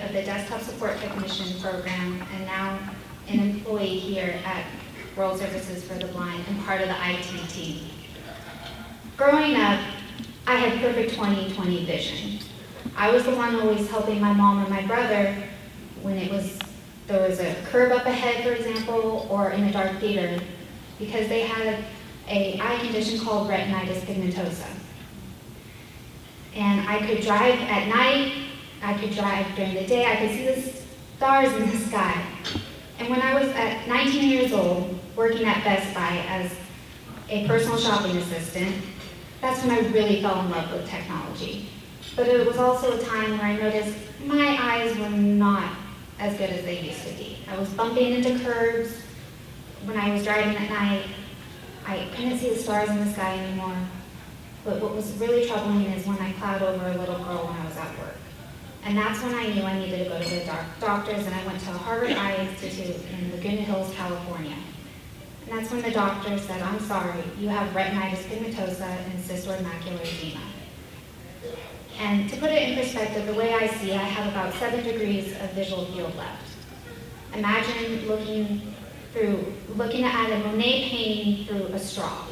of the desktop support technician program and now an employee here at World Services for the Blind and part of the IT team. Growing up, I had perfect 20/20 vision. I was the one always helping my mom and my brother when there was a curb up ahead, for example, or in a dark theater, because they had an eye condition called retinitis pigmentosa. And I could drive at night, I could drive during the day, I could see the stars in the sky. And when I was at 19 years old, working at Best Buy as a personal shopping assistant, that's when I really fell in love with technology. But it was also a time where I noticed my eyes were not as good as they used to be. I was bumping into curbs when I was driving at night. I couldn't see the stars in the sky anymore. But what was really troubling is when I plowed over a little girl when I was at work. And that's when I knew I needed to go to the doctors, and I went to Harvard Eye Institute in Laguna Hills, California. And that's when the doctor said, "I'm sorry, you have retinitis pigmentosa and cystoid macular edema." And to put it in perspective, the way I see, I have about 7 degrees of visual field left. Imagine looking at a Monet painting through a straw.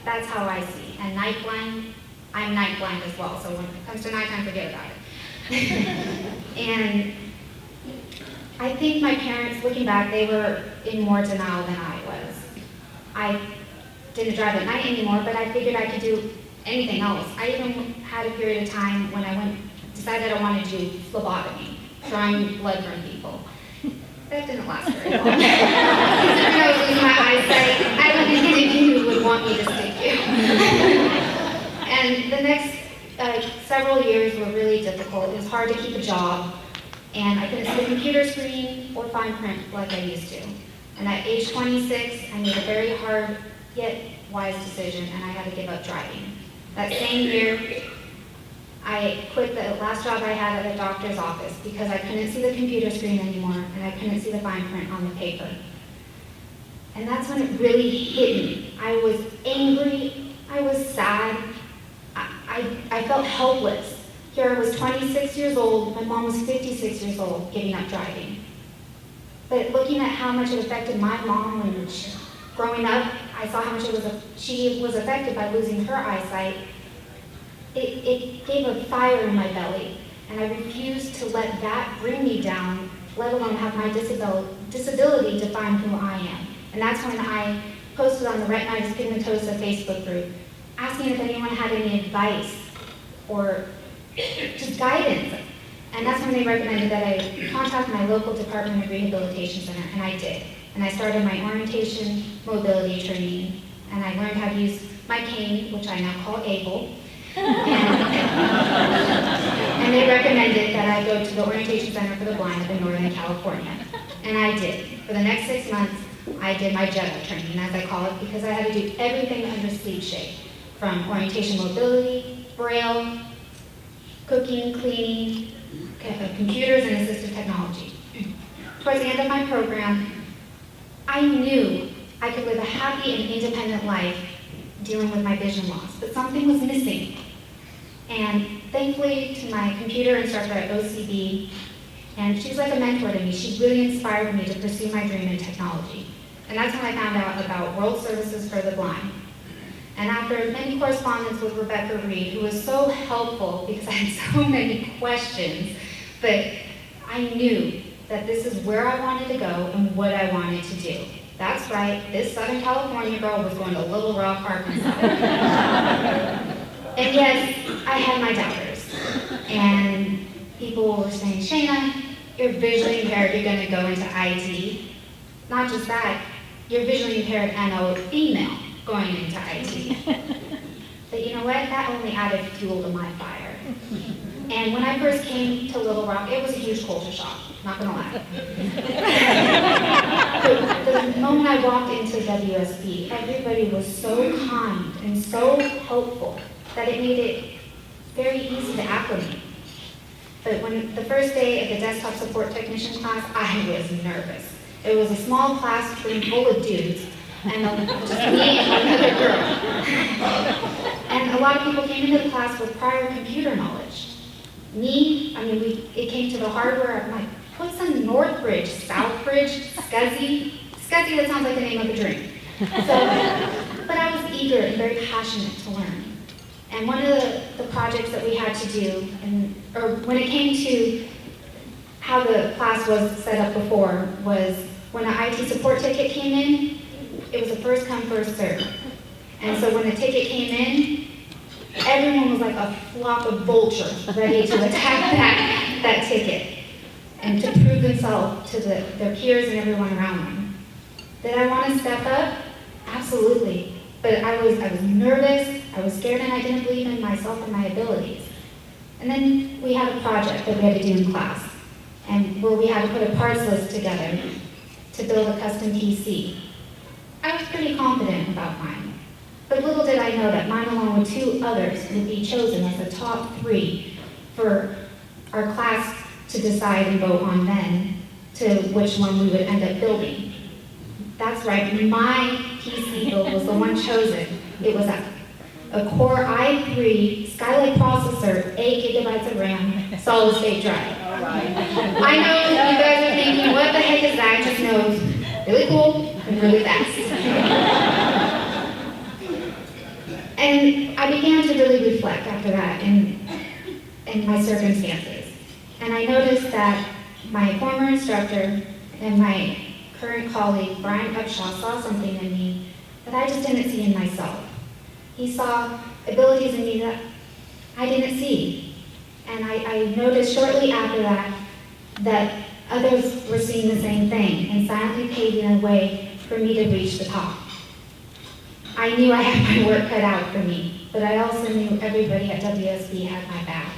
That's how I see. And night blind, I'm night blind as well, so when it comes to nighttime, forget about it. And I think my parents, looking back, they were in more denial than I was. I didn't drive at night anymore, but I figured I could do anything else. I even had a period of time when I decided I wanted to do phlebotomy, drawing blood from people. That didn't last very long. Considering I was losing my eyesight, I don't think any of you would want me to stick you. And the next several years were really difficult. It was hard to keep a job, and I couldn't see the computer screen or fine print like I used to. And at age 26, I made a very hard yet wise decision, and I had to give up driving. That same year, I quit the last job I had at a doctor's office because I couldn't see the computer screen anymore, and I couldn't see the fine print on the paper. And that's when it really hit me. I was angry, I was sad, I felt helpless. Here I was 26 years old, my mom was 56 years old, giving up driving. But looking at how much it affected my mom when growing up, I saw how much she was affected by losing her eyesight. It gave a fire in my belly, and I refused to let that bring me down, let alone have my disability define who I am. And that's when I posted on the Retinitis Pigmentosa Facebook group, asking if anyone had any advice or just guidance. And that's when they recommended that I contact my local Department of Rehabilitation Center, and I did. And I started my orientation mobility training, and I learned how to use my cane, which I now call ABLE. And they recommended that I go to the Orientation Center for the Blind up in Northern California. And I did. For the next 6 months, I did my JETA training, as I call it, because I had to do everything under sleep shade, from orientation mobility, braille, cooking, cleaning, computers, and assistive technology. Towards the end of my program, I knew I could live a happy and independent life dealing with my vision loss, but something was missing. And thankfully to my computer instructor at OCB, and she's like a mentor to me, she really inspired me to pursue my dream in technology. And that's when I found out about World Services for the Blind. And after many correspondence with Rebecca Reed, who was so helpful because I had so many questions, but I knew that this is where I wanted to go and what I wanted to do. That's right, this Southern California girl was going to Little Rock, Arkansas. And yes, I had my doubters. And people were saying, "Shana, you're visually impaired, you're going to go into IT." Not just that, you're visually impaired and a female going into IT. But you know what? That only added fuel to my fire. And when I first came to Little Rock, it was a huge culture shock, not gonna lie. The moment I walked into WSB, everybody was so kind and so helpful that it made it very easy to acclimate. But when the first day of the desktop support technician class, I was nervous. It was a small classroom full of dudes, and just me and another girl. And a lot of people came into the class with prior computer knowledge. It came to the hardware. I'm like, what's a Northbridge, Southbridge, Scuzzy? Scuzzy, that sounds like the name of a drink. But I was eager and very passionate to learn. And one of the projects that we had to do, or when it came to how the class was set up before, was when an IT support ticket came in, it was a first come, first serve. And so when the ticket came in, everyone was like a flock of vultures ready to attack that ticket and to prove themselves to their peers and everyone around them. Did I want to step up? Absolutely. But I was nervous, I was scared, and I didn't believe in myself and my abilities. And then we had a project that we had to do in class, and where we had to put a parts list together to build a custom PC. I was pretty confident about mine. But little did I know that mine, along with 2 others, would be chosen as the top 3 for our class to decide and vote on then to which one we would end up building. That's right, my PC build was the one chosen. It was a Core i3 Skylake processor, 8 gigabytes of RAM, solid state drive. I know you guys are thinking, what the heck is that? Just know it's really cool and really fast. And I began to really reflect after that in my circumstances. And I noticed that my former instructor and my current colleague, Brian Upshaw, saw something in me that I just didn't see in myself. He saw abilities in me that I didn't see. And I noticed shortly after that others were seeing the same thing and silently paving a way for me to reach the top. I knew I had my work cut out for me, but I also knew everybody at WSB had my back.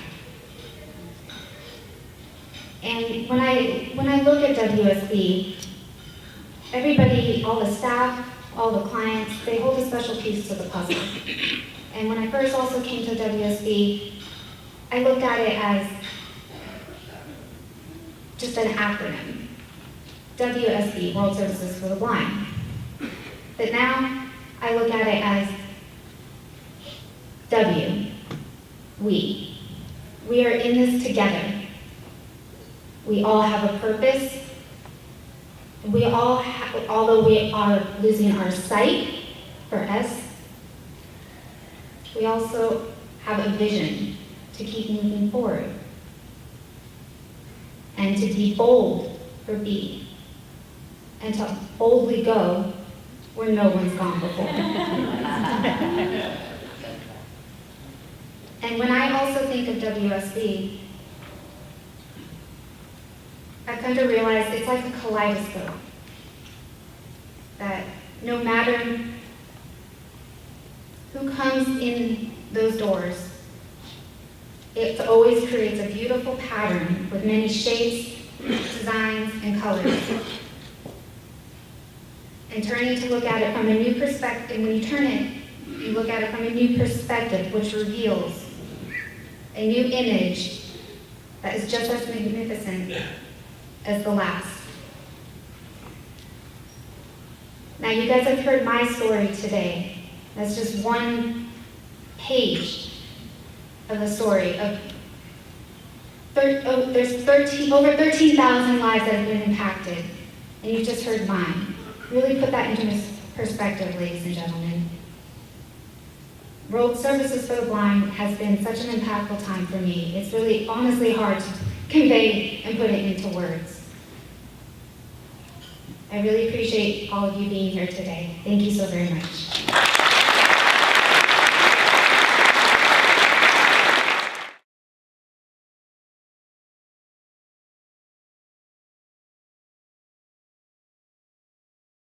And when I look at WSB, everybody, all the staff, all the clients, they hold a special piece to the puzzle. And when I first also came to WSB, I looked at it as just an acronym. WSB, World Services for the Blind. But now, I look at it as W, we. We are in this together. We all have a purpose. We all have, although we are losing our sight for S, we also have a vision to keep moving forward. And to be bold for B. And to boldly go where no one's gone before. And when I also think of WSB, I've come to realize it's like a kaleidoscope. That no matter who comes in those doors, it always creates a beautiful pattern with many shapes, designs, and colors. And turning to look at it from a new perspective, when you turn it, you look at it from a new perspective, which reveals a new image that is just as magnificent as the last. Now, you guys have heard my story today. That's just one page of the story of there's over 13,000 lives that have been impacted, and you just heard mine. Really put that into perspective, ladies and gentlemen. World Services for the Blind has been such an impactful time for me. It's really honestly hard to convey and put it into words. I really appreciate all of you being here today. Thank you so very much.